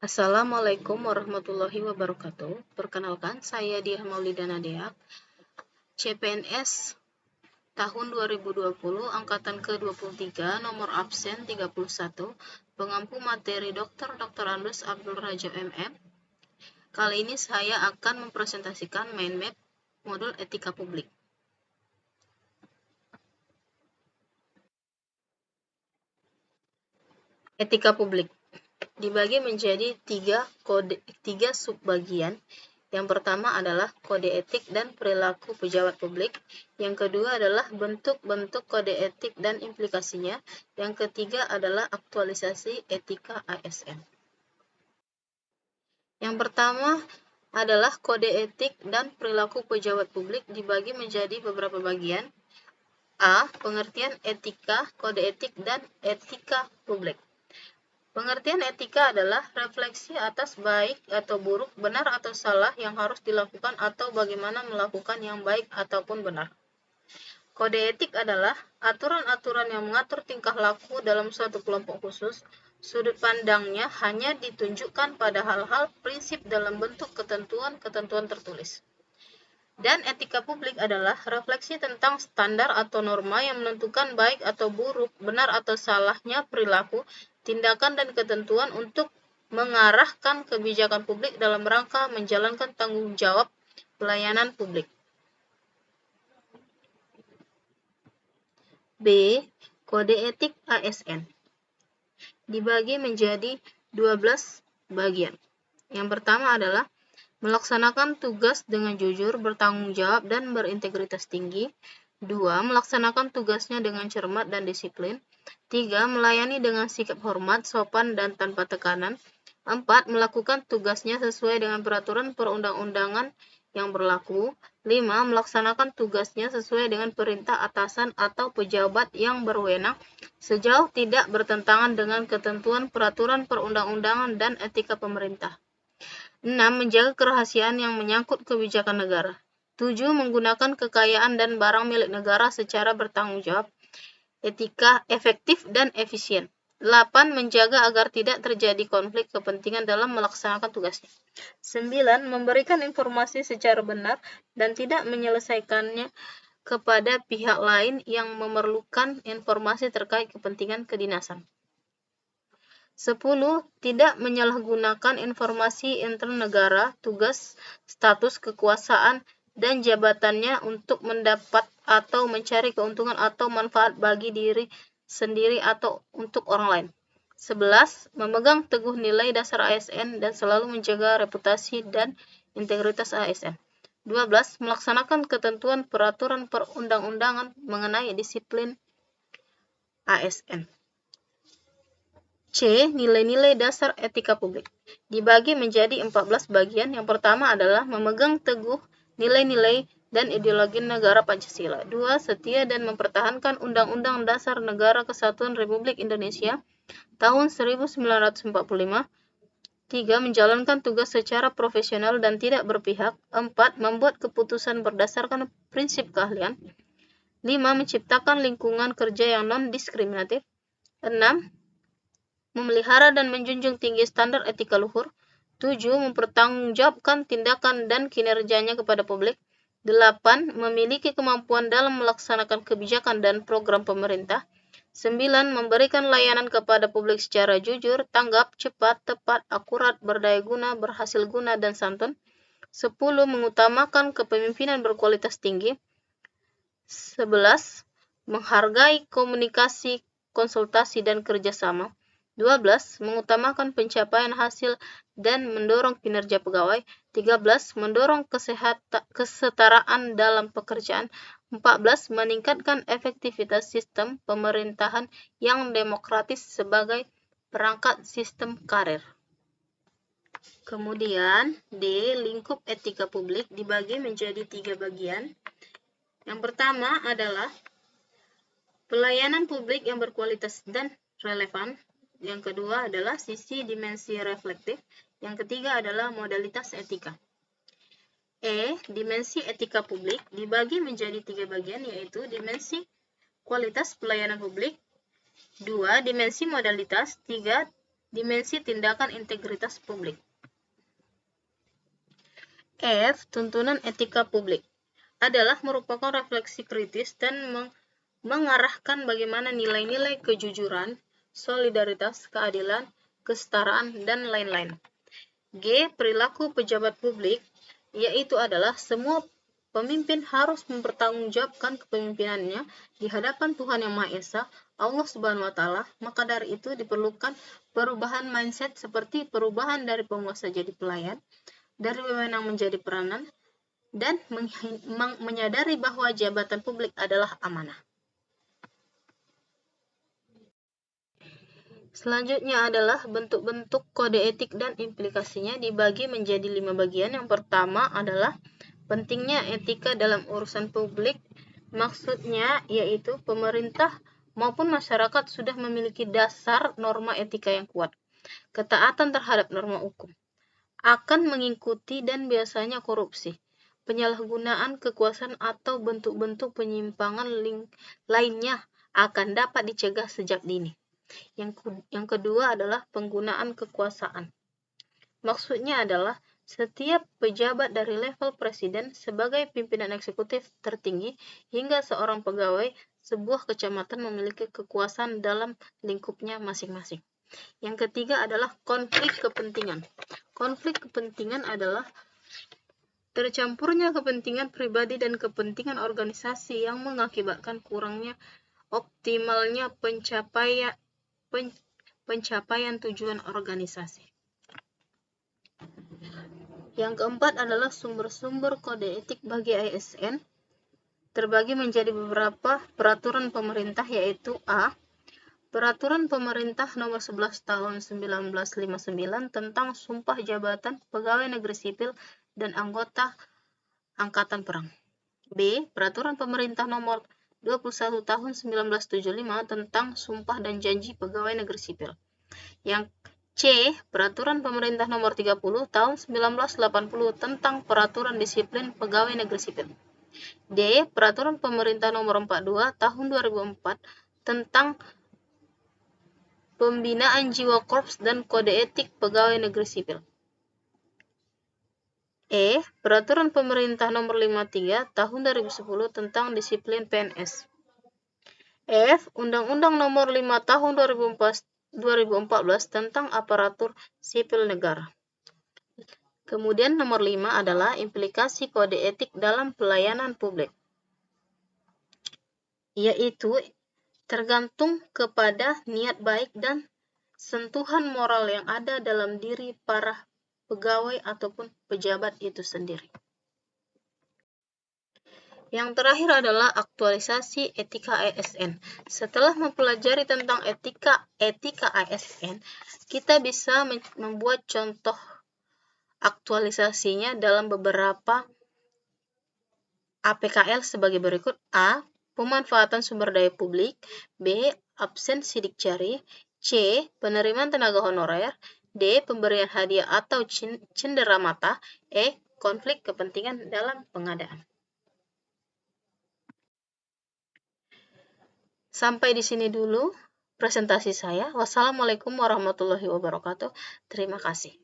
Assalamualaikum warahmatullahi wabarakatuh. Perkenalkan, saya Diah Maulidana Deak, CPNS tahun 2020, angkatan ke-23, nomor absen 31, pengampu materi Dr. Andus Abdul Raja MM. Kali ini saya akan mempresentasikan mind map modul etika publik. Etika publik dibagi menjadi tiga subbagian. Yang pertama adalah kode etik dan perilaku pejabat publik. Yang kedua adalah bentuk-bentuk kode etik dan implikasinya. Yang ketiga adalah aktualisasi etika ASN. Yang pertama adalah kode etik dan perilaku pejabat publik dibagi menjadi beberapa bagian. A. Pengertian etika, kode etik, dan etika publik. Pengertian etika adalah refleksi atas baik atau buruk, benar atau salah yang harus dilakukan atau bagaimana melakukan yang baik ataupun benar. Kode etik adalah aturan-aturan yang mengatur tingkah laku dalam suatu kelompok khusus. Sudut pandangnya hanya ditunjukkan pada hal-hal prinsip dalam bentuk ketentuan-ketentuan tertulis. Dan etika publik adalah refleksi tentang standar atau norma yang menentukan baik atau buruk, benar atau salahnya perilaku, tindakan dan ketentuan untuk mengarahkan kebijakan publik dalam rangka menjalankan tanggung jawab pelayanan publik. B. Kode etik ASN dibagi menjadi 12 bagian. Yang pertama adalah melaksanakan tugas dengan jujur, bertanggung jawab, dan berintegritas tinggi. 2. Melaksanakan tugasnya dengan cermat dan disiplin. 3. Melayani dengan sikap hormat, sopan, dan tanpa tekanan. 4. Melakukan tugasnya sesuai dengan peraturan perundang-undangan yang berlaku. 5. Melaksanakan tugasnya sesuai dengan perintah atasan atau pejabat yang berwenang sejauh tidak bertentangan dengan ketentuan peraturan perundang-undangan dan etika pemerintah. 6. Menjaga kerahasiaan yang menyangkut kebijakan negara. 7. Menggunakan kekayaan dan barang milik negara secara bertanggung jawab, etika, efektif, dan efisien. 8. Menjaga agar tidak terjadi konflik kepentingan dalam melaksanakan tugasnya. 9. Memberikan informasi secara benar dan tidak menyelesaikannya kepada pihak lain yang memerlukan informasi terkait kepentingan kedinasan. 10. Tidak menyalahgunakan informasi intern negara, tugas, status, kekuasaan, dan jabatannya untuk mendapat atau mencari keuntungan atau manfaat bagi diri sendiri atau untuk orang lain. 11. Memegang teguh nilai dasar ASN dan selalu menjaga reputasi dan integritas ASN. 12. Melaksanakan ketentuan peraturan perundang-undangan mengenai disiplin ASN. C. Nilai-nilai dasar etika publik dibagi menjadi 14 bagian. Yang pertama adalah memegang teguh nilai-nilai dan ideologi negara Pancasila. 2. Setia dan mempertahankan Undang-Undang Dasar Negara Kesatuan Republik Indonesia tahun 1945. 3. Menjalankan tugas secara profesional dan tidak berpihak. 4. Membuat keputusan berdasarkan prinsip keahlian. 5. Menciptakan lingkungan kerja yang non-diskriminatif. 6. Memelihara dan menjunjung tinggi standar etika luhur. 7. Mempertanggungjawabkan tindakan dan kinerjanya kepada publik. 8. Memiliki kemampuan dalam melaksanakan kebijakan dan program pemerintah. 9. Memberikan layanan kepada publik secara jujur, tanggap, cepat, tepat, akurat, berdaya guna, berhasil guna, dan santun. 10. Mengutamakan kepemimpinan berkualitas tinggi. 11. Menghargai komunikasi, konsultasi, dan kerjasama. 12. Mengutamakan pencapaian hasil dan mendorong kinerja pegawai. 13. Mendorong kesetaraan dalam pekerjaan. 14. Meningkatkan efektivitas sistem pemerintahan yang demokratis sebagai perangkat sistem karir. Kemudian, D. Lingkup etika publik dibagi menjadi 3 bagian. Yang pertama adalah pelayanan publik yang berkualitas dan relevan. Yang kedua adalah sisi dimensi reflektif. Yang ketiga adalah modalitas etika. Dimensi etika publik dibagi menjadi 3 bagian, yaitu dimensi kualitas pelayanan publik, 2. Dimensi modalitas, 3. Dimensi tindakan integritas publik. F. Tuntunan etika publik adalah merupakan refleksi kritis dan mengarahkan bagaimana nilai-nilai kejujuran, solidaritas, keadilan, kesetaraan, dan lain-lain. G. Perilaku pejabat publik, yaitu adalah semua pemimpin harus mempertanggungjawabkan kepemimpinannya di hadapan Tuhan Yang Maha Esa, Allah Subhanahu wa Ta'ala. Maka dari itu diperlukan perubahan mindset seperti perubahan dari penguasa jadi pelayan, dari wewenang menjadi peranan, dan menyadari bahwa jabatan publik adalah amanah. Selanjutnya adalah bentuk-bentuk kode etik dan implikasinya dibagi menjadi 5 bagian. Yang pertama adalah pentingnya etika dalam urusan publik. Maksudnya yaitu pemerintah maupun masyarakat sudah memiliki dasar norma etika yang kuat. Ketaatan terhadap norma hukum akan mengikuti dan biasanya korupsi, penyalahgunaan kekuasaan atau bentuk-bentuk penyimpangan lainnya akan dapat dicegah sejak dini. Yang kedua adalah penggunaan kekuasaan. Maksudnya adalah setiap pejabat dari level presiden sebagai pimpinan eksekutif tertinggi hingga seorang pegawai sebuah kecamatan memiliki kekuasaan dalam lingkupnya masing-masing. Yang ketiga adalah konflik kepentingan. Konflik kepentingan adalah tercampurnya kepentingan pribadi dan kepentingan organisasi yang mengakibatkan kurangnya optimalnya pencapaian tujuan organisasi. Yang keempat adalah sumber-sumber kode etik bagi ASN terbagi menjadi beberapa peraturan pemerintah, yaitu A. Peraturan Pemerintah Nomor 11 Tahun 1959 tentang Sumpah Jabatan Pegawai Negeri Sipil dan Anggota Angkatan Perang. B. Peraturan Pemerintah Nomor 21 Tahun 1975 tentang Sumpah dan Janji Pegawai Negeri Sipil. Yang C. Peraturan Pemerintah Nomor 30 Tahun 1980 tentang Peraturan Disiplin Pegawai Negeri Sipil. D. Peraturan Pemerintah Nomor 42 Tahun 2004 tentang Pembinaan Jiwa Korps dan Kode Etik Pegawai Negeri Sipil. E. Peraturan Pemerintah Nomor 53 Tahun 2010 tentang Disiplin PNS. F. Undang-Undang Nomor 5 Tahun 2014 tentang Aparatur Sipil Negara. Kemudian nomor 5 adalah implikasi kode etik dalam pelayanan publik, yaitu tergantung kepada niat baik dan sentuhan moral yang ada dalam diri para pegawai ataupun pejabat itu sendiri. Yang terakhir adalah aktualisasi etika ASN. Setelah mempelajari tentang etika ASN, kita bisa membuat contoh aktualisasinya dalam beberapa APKL sebagai berikut. A. Pemanfaatan sumber daya publik. B. Absen sidik jari. C. Penerimaan tenaga honorer. D. Pemberian hadiah atau cenderamata. E. Konflik kepentingan dalam pengadaan. Sampai di sini dulu presentasi saya. Wassalamualaikum warahmatullahi wabarakatuh. Terima kasih.